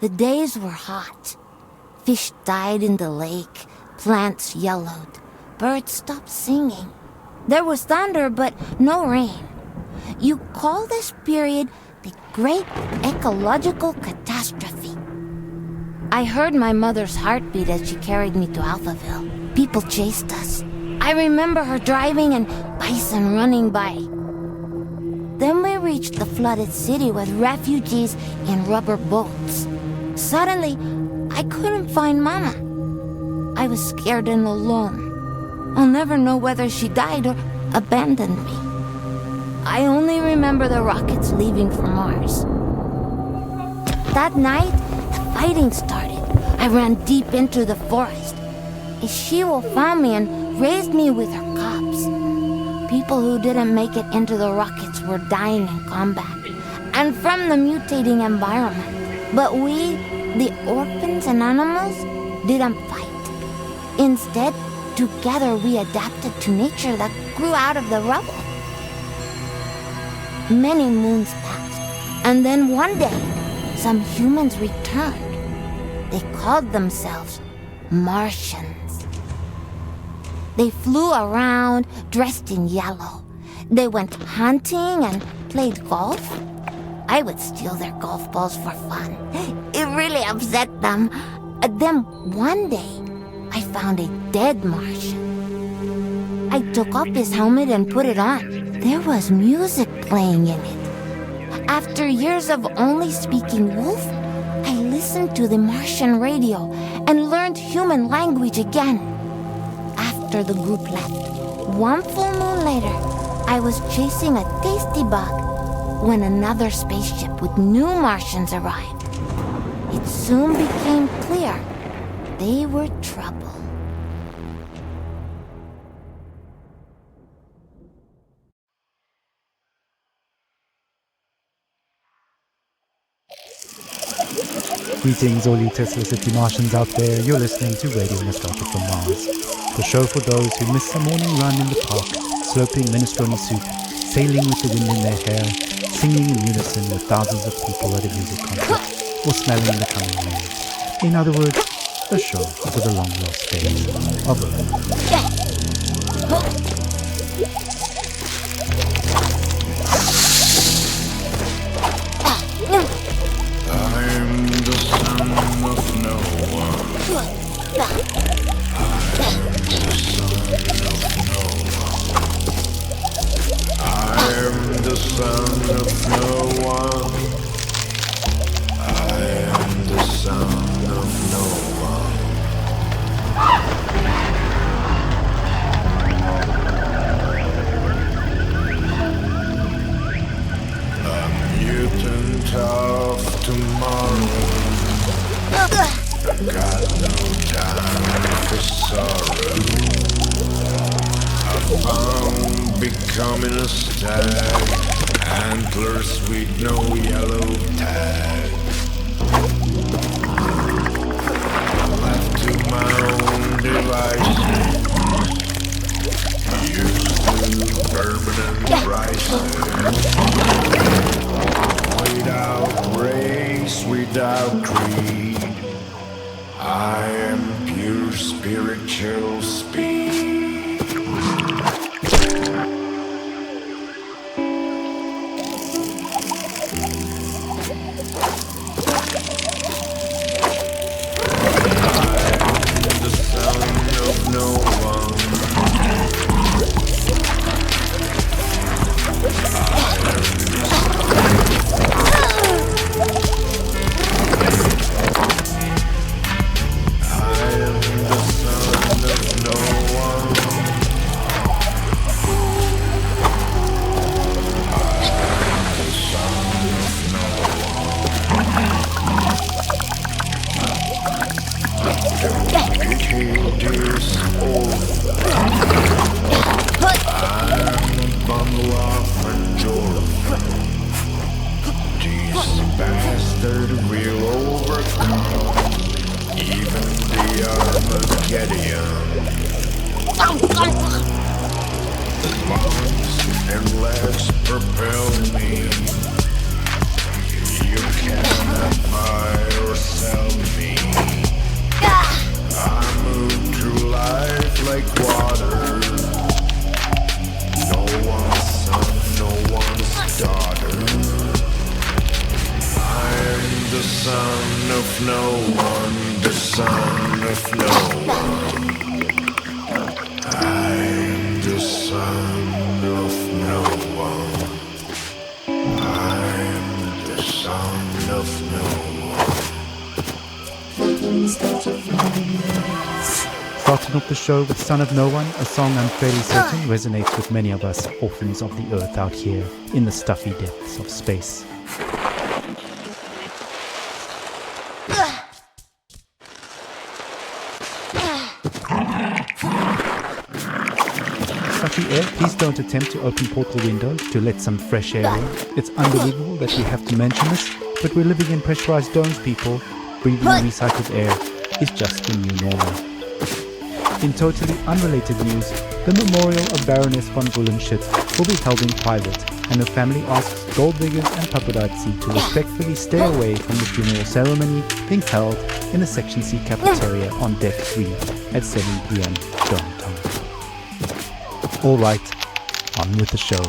The days were hot. Fish died in the lake, plants yellowed, birds stopped singing. There was thunder, but no rain. You call this period the Great Ecological Catastrophe. I heard my mother's heartbeat as she carried me to Alphaville. People chased us. I remember her driving and bison running by. Then we reached the flooded city with refugees in rubber boats. Suddenly, I couldn't find Mama. I was scared and alone. I'll never know whether she died or abandoned me. I only remember the rockets leaving for Mars. That night, the fighting started. I ran deep into the forest. A she-wolf found me and raised me with her cubs. People who didn't make it into the rockets were dying in combat and from the mutating environment. But we, the orphans and animals, didn't fight. Instead, together we adapted to nature that grew out of the rubble. Many moons passed, and then one day, some humans returned. They called themselves Martians. They flew around dressed in yellow. They went hunting and played golf. I would steal their golf balls for fun. It really upset them. Then one day, I found a dead Martian. I took off his helmet and put it on. There was music playing in it. After years of only speaking wolf, I listened to the Martian radio and learned human language again. After the group left, one full moon later, I was chasing a tasty bug when another spaceship with new Martians arrived. It soon became clear they were trouble. Greetings all you Tesla City Martians out there, you're listening to Radio Nostalgica from Mars, the show for those who miss the morning run in the park, slurping minestrone soup, sailing with the wind in their hair, singing in unison with thousands of people at a music concert, or smelling the coming rain. In other words, a show for the long lost days of Earth. I'm the son of no one. I'm the son of no one. I am the son of no one. A mutant of tomorrow. Got no time for sorrow. I found becoming a stag, antlers with no yellow tag. Left to my own devices, used to permanent prices. Without race, without creed, I am pure spiritual speed. Propel me. You cannot buy or sell. life like water. No one's son, no one's daughter. I'm the son of no one, the son of no one. I'm the son of no one. I'm the son of no one. Starting off the show with Son of No One, a song I'm fairly certain resonates with many of us orphans of the earth out here in the stuffy depths of space. Stuffy air, please don't attempt to open portal windows to let some fresh air in. It's unbelievable that we have to mention this, but we're living in pressurized domes, people. Breathing recycled air is just the new normal. In totally unrelated news, the memorial of Baroness von Bullenschitz will be held in private, and her family asks gold diggers and paparazzi to respectfully stay away from the funeral ceremony being held in the Section C cafeteria on Deck 3 at 7 p.m. downtown. Alright, on with the show.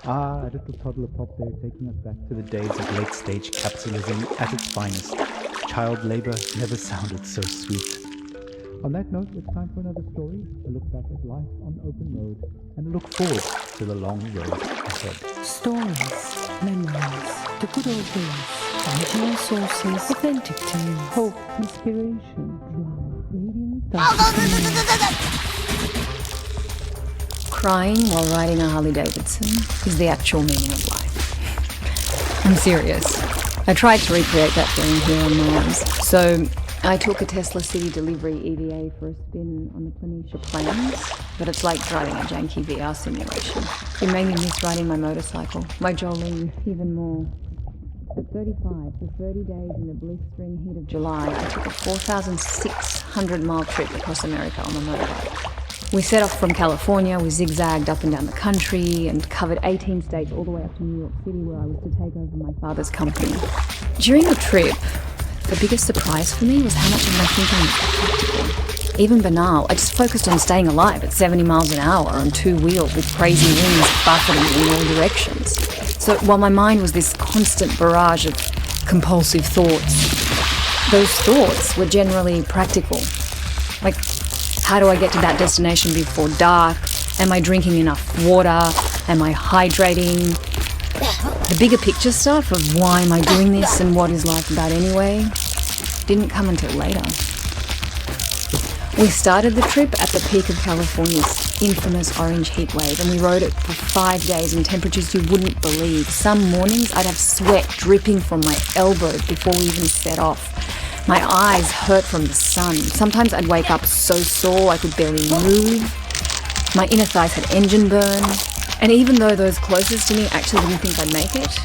Ah, a little toddler pop there, taking us back to the days of late-stage capitalism at its finest. Child labor never sounded so sweet. On that note, it's time for another story, a look back at life on the open road, and a look forward to the long road ahead. Stories, memories, the good old days, original sources, authentic tales, hope, inspiration, drama, radiant. Crying while riding a Harley Davidson is the actual meaning of life. I'm serious. I tried to recreate that feeling here on Mars. So I took a Tesla City Delivery EVA for a spin on the Planitia Plains, but it's like driving a janky VR simulation. It made me miss riding my motorcycle, my Jolene, even more. At 35, for 30 days in the blistering heat of July, I took a 4,600-mile trip across America on a motorbike. We set off from California, we zigzagged up and down the country and covered 18 states all the way up to New York City, where I was to take over my father's company. During the trip, the biggest surprise for me was how much of my thinking was practical. Even banal, I just focused on staying alive at 70 miles an hour on two wheels with crazy winds buffeting me in all directions. So while my mind was this constant barrage of compulsive thoughts, those thoughts were generally practical. Like, how do I get to that destination before dark? Am I drinking enough water? Am I hydrating? The bigger picture stuff of why am I doing this and what is life about anyway didn't come until later. We started the trip at the peak of California's infamous orange heat wave, and we rode it for 5 days in temperatures you wouldn't believe. Some mornings I'd have sweat dripping from my elbow before we even set off. My eyes hurt from the sun. Sometimes I'd wake up so sore I could barely move. My inner thighs had engine burn. And even though those closest to me actually didn't think I'd make it,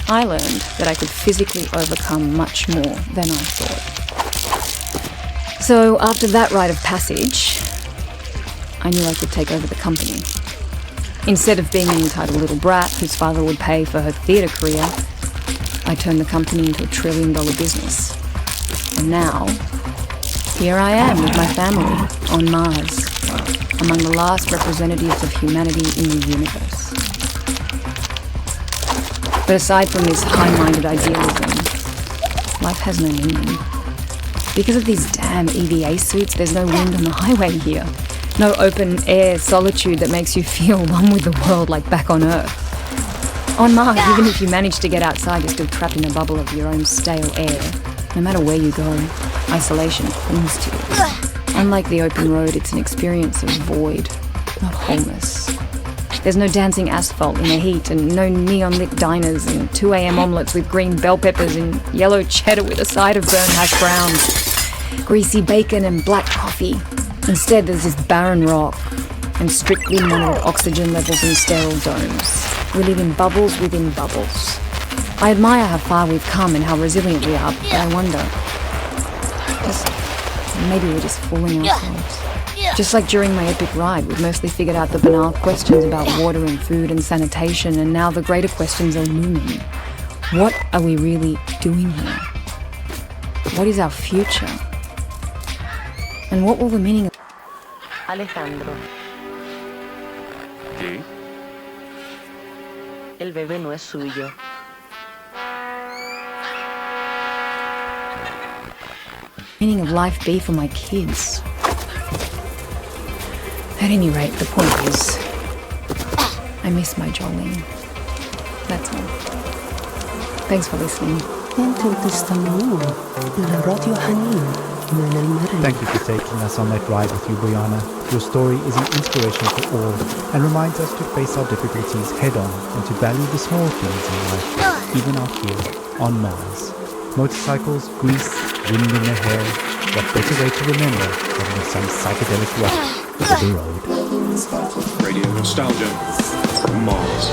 I learned that I could physically overcome much more than I thought. So after that rite of passage, I knew I could take over the company. Instead of being an entitled little brat whose father would pay for her theatre career, I turned the company into a $1 trillion business. And now, here I am with my family on Mars, among the last representatives of humanity in the universe. But aside from this high-minded idealism, life has no meaning. Because of these damn EVA suits, there's no wind on the highway here. No open-air solitude that makes you feel one with the world like back on Earth. On Mars, even if you manage to get outside, you're still trapped in a bubble of your own stale air. No matter where you go, isolation clings to you. Unlike the open road, it's an experience of void, not wholeness. There's no dancing asphalt in the heat, and no neon-lit diners and 2 a.m. omelettes with green bell peppers and yellow cheddar with a side of burnt hash browns, greasy bacon and black coffee. Instead, there's this barren rock and strictly monitored oxygen levels in sterile domes. We live in bubbles within bubbles. I admire how far we've come and how resilient we are, but I wonder, maybe we're just fooling ourselves. Just like during my epic ride, we've mostly figured out the banal questions about water and food and sanitation, and now the greater questions are looming. What are we really doing here? What is our future? And what will the meaning of Alejandro. ¿Qué? El bebé no es suyo. meaning of life be for my kids? At any rate, the point is, I miss my Jolene. That's all. Thanks for listening. Thank you for taking us on that ride with you, Brianna. Your story is an inspiration for all and reminds us to face our difficulties head-on and to value the small things in life, even out here on Mars. Motorcycles, grease, wind in the hair. What better way to remember than with some psychedelic rock over the road? Radio nostalgia. Mars.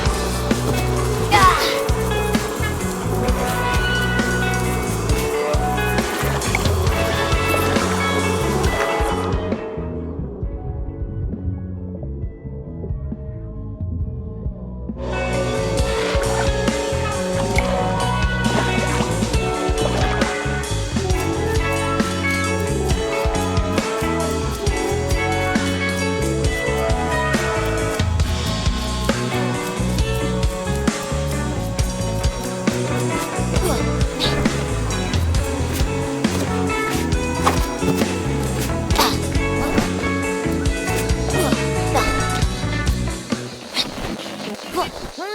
Whoa.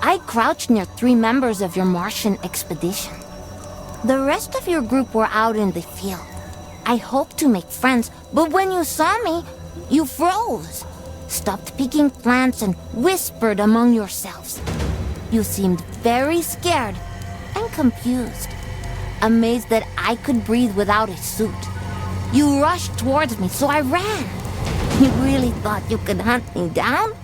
I crouched near 3 members of your Martian expedition. The rest of your group were out in the field. I hoped to make friends, but when you saw me, you froze, stopped picking plants and whispered among yourselves. You seemed very scared and confused, amazed that I could breathe without a suit. You rushed towards me, so I ran. You really thought you could hunt me down?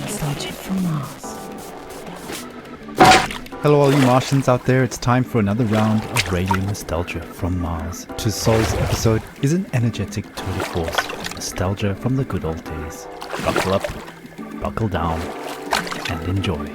Nostalgia from Mars. Hello all you Martians out there, it's time for another round of Radio Nostalgia from Mars. Tussauds episode is an energetic tour de force, nostalgia from the good old days. Buckle up, buckle down, and enjoy.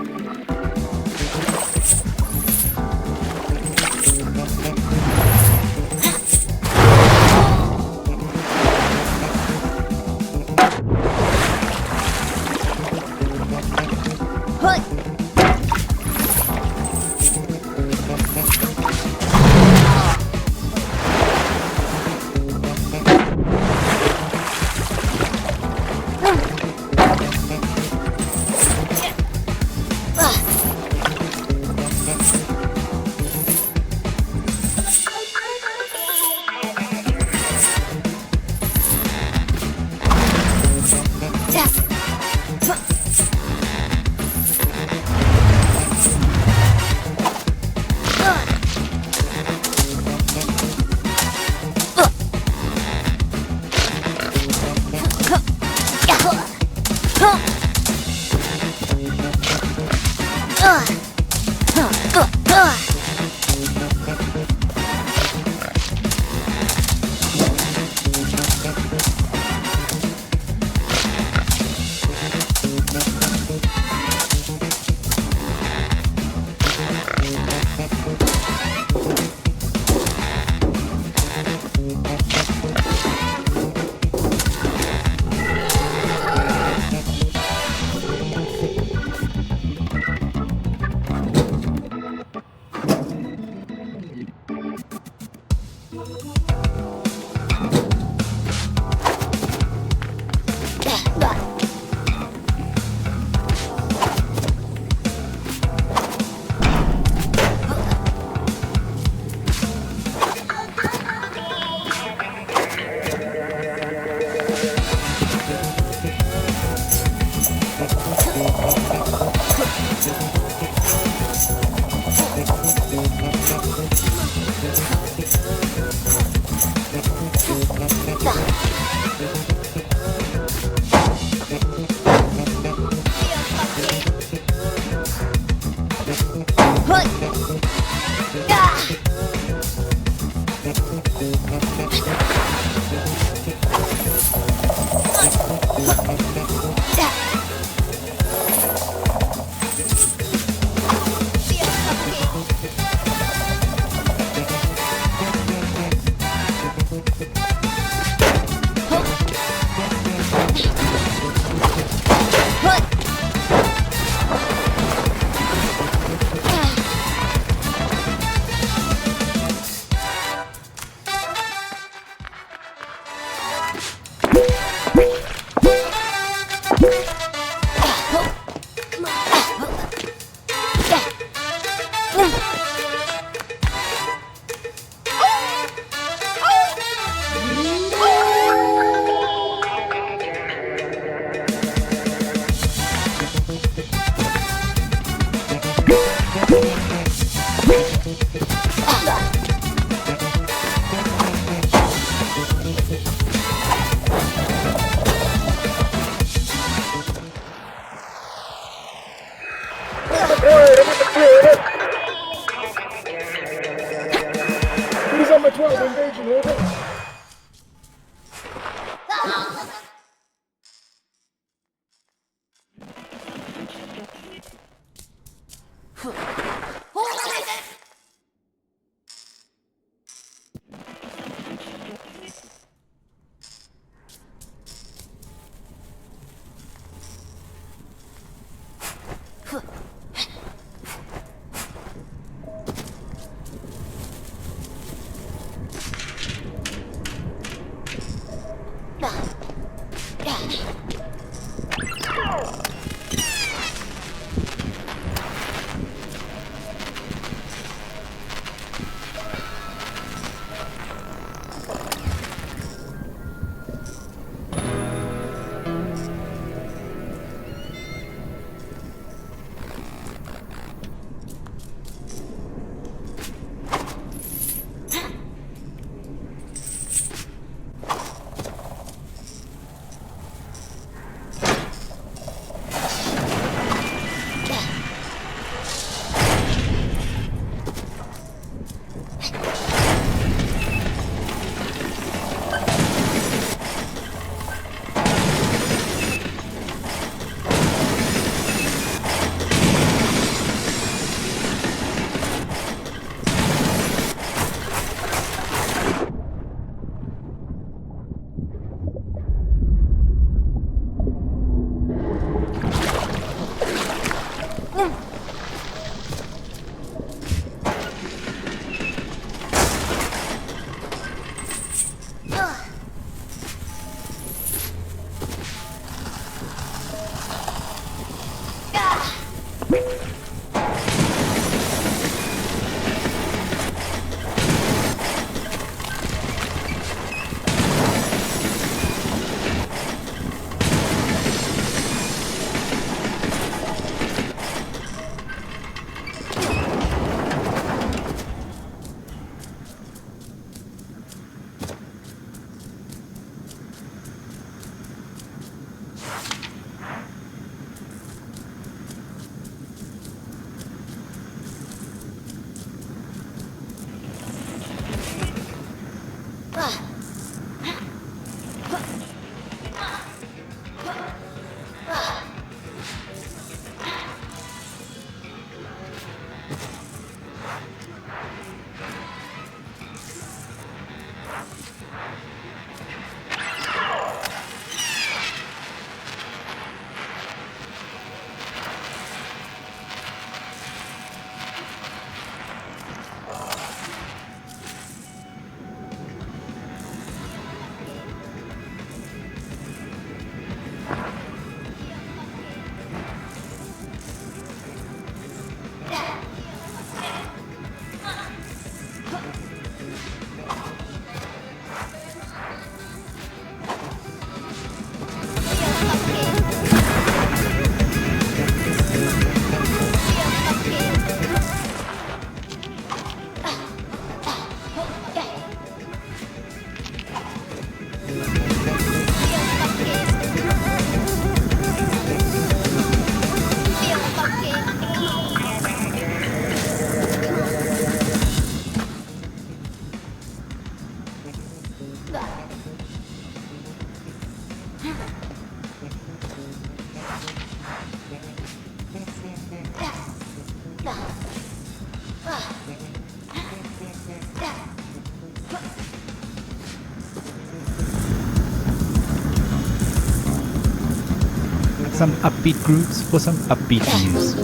Some upbeat grooves for some upbeat news.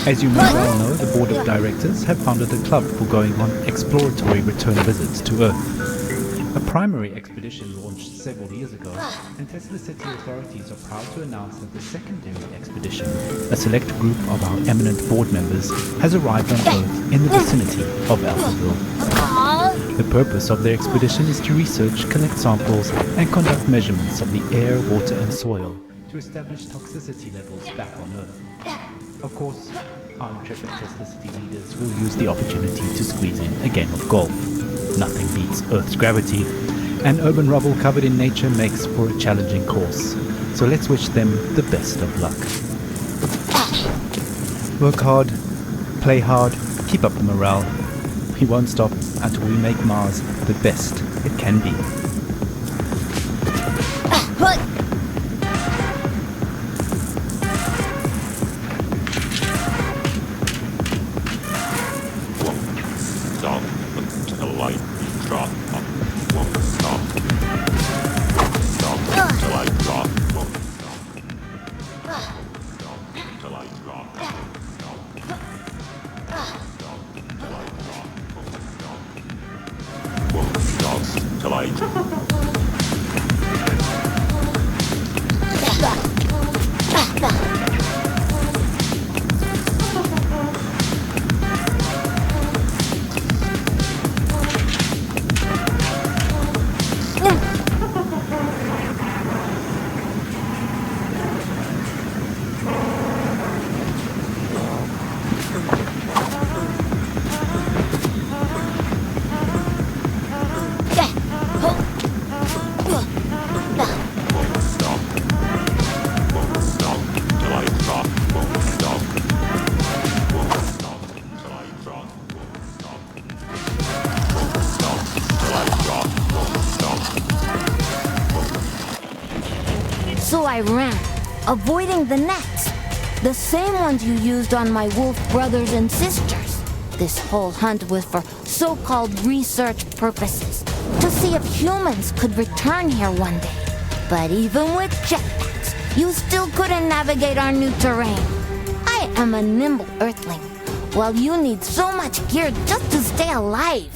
As you may well know, the board of directors have founded a club for going on exploratory return visits to Earth. A primary expedition launched several years ago, and Tesla City authorities are proud to announce that the secondary expedition, a select group of our eminent board members, has arrived on Earth in the vicinity of Alphaville. The purpose of their expedition is to research, collect samples, and conduct measurements of the air, water, and soil to establish toxicity levels back on Earth. Of course, our intrepid Tesla City leaders will use the opportunity to squeeze in a game of golf. Nothing beats Earth's gravity, and urban rubble covered in nature makes for a challenging course. So let's wish them the best of luck. Work hard, play hard, keep up the morale. We won't stop until we make Mars the best it can be. Stop until I drop. Won't stop. Stop until I drop. Won't stop. Stop until I drop. Stop. Stop until I drop. Won't stop till I drop. So I ran, avoiding the nets. The same ones you used on my wolf brothers and sisters. This whole hunt was for so-called research purposes, to see if humans could return here one day. But even with jetpacks, you still couldn't navigate our new terrain. I am a nimble earthling, while you need so much gear just to stay alive.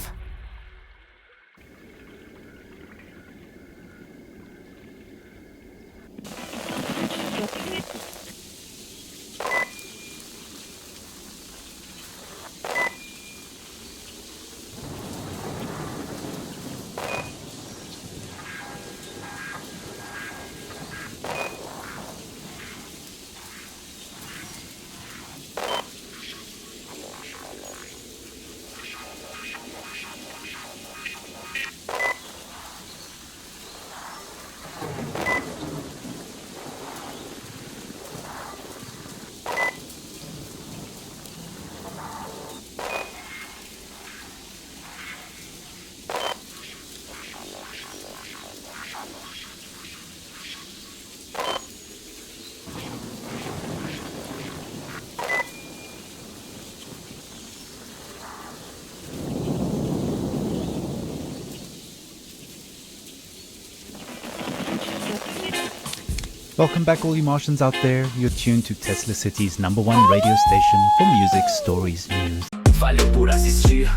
Welcome back, all you Martians out there. You're tuned to Tesla City's #1 radio station for music, stories, news. Valeu por assistir,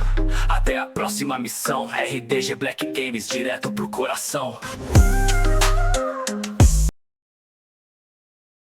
até a próxima missão. RDG Black Games, direto pro coração.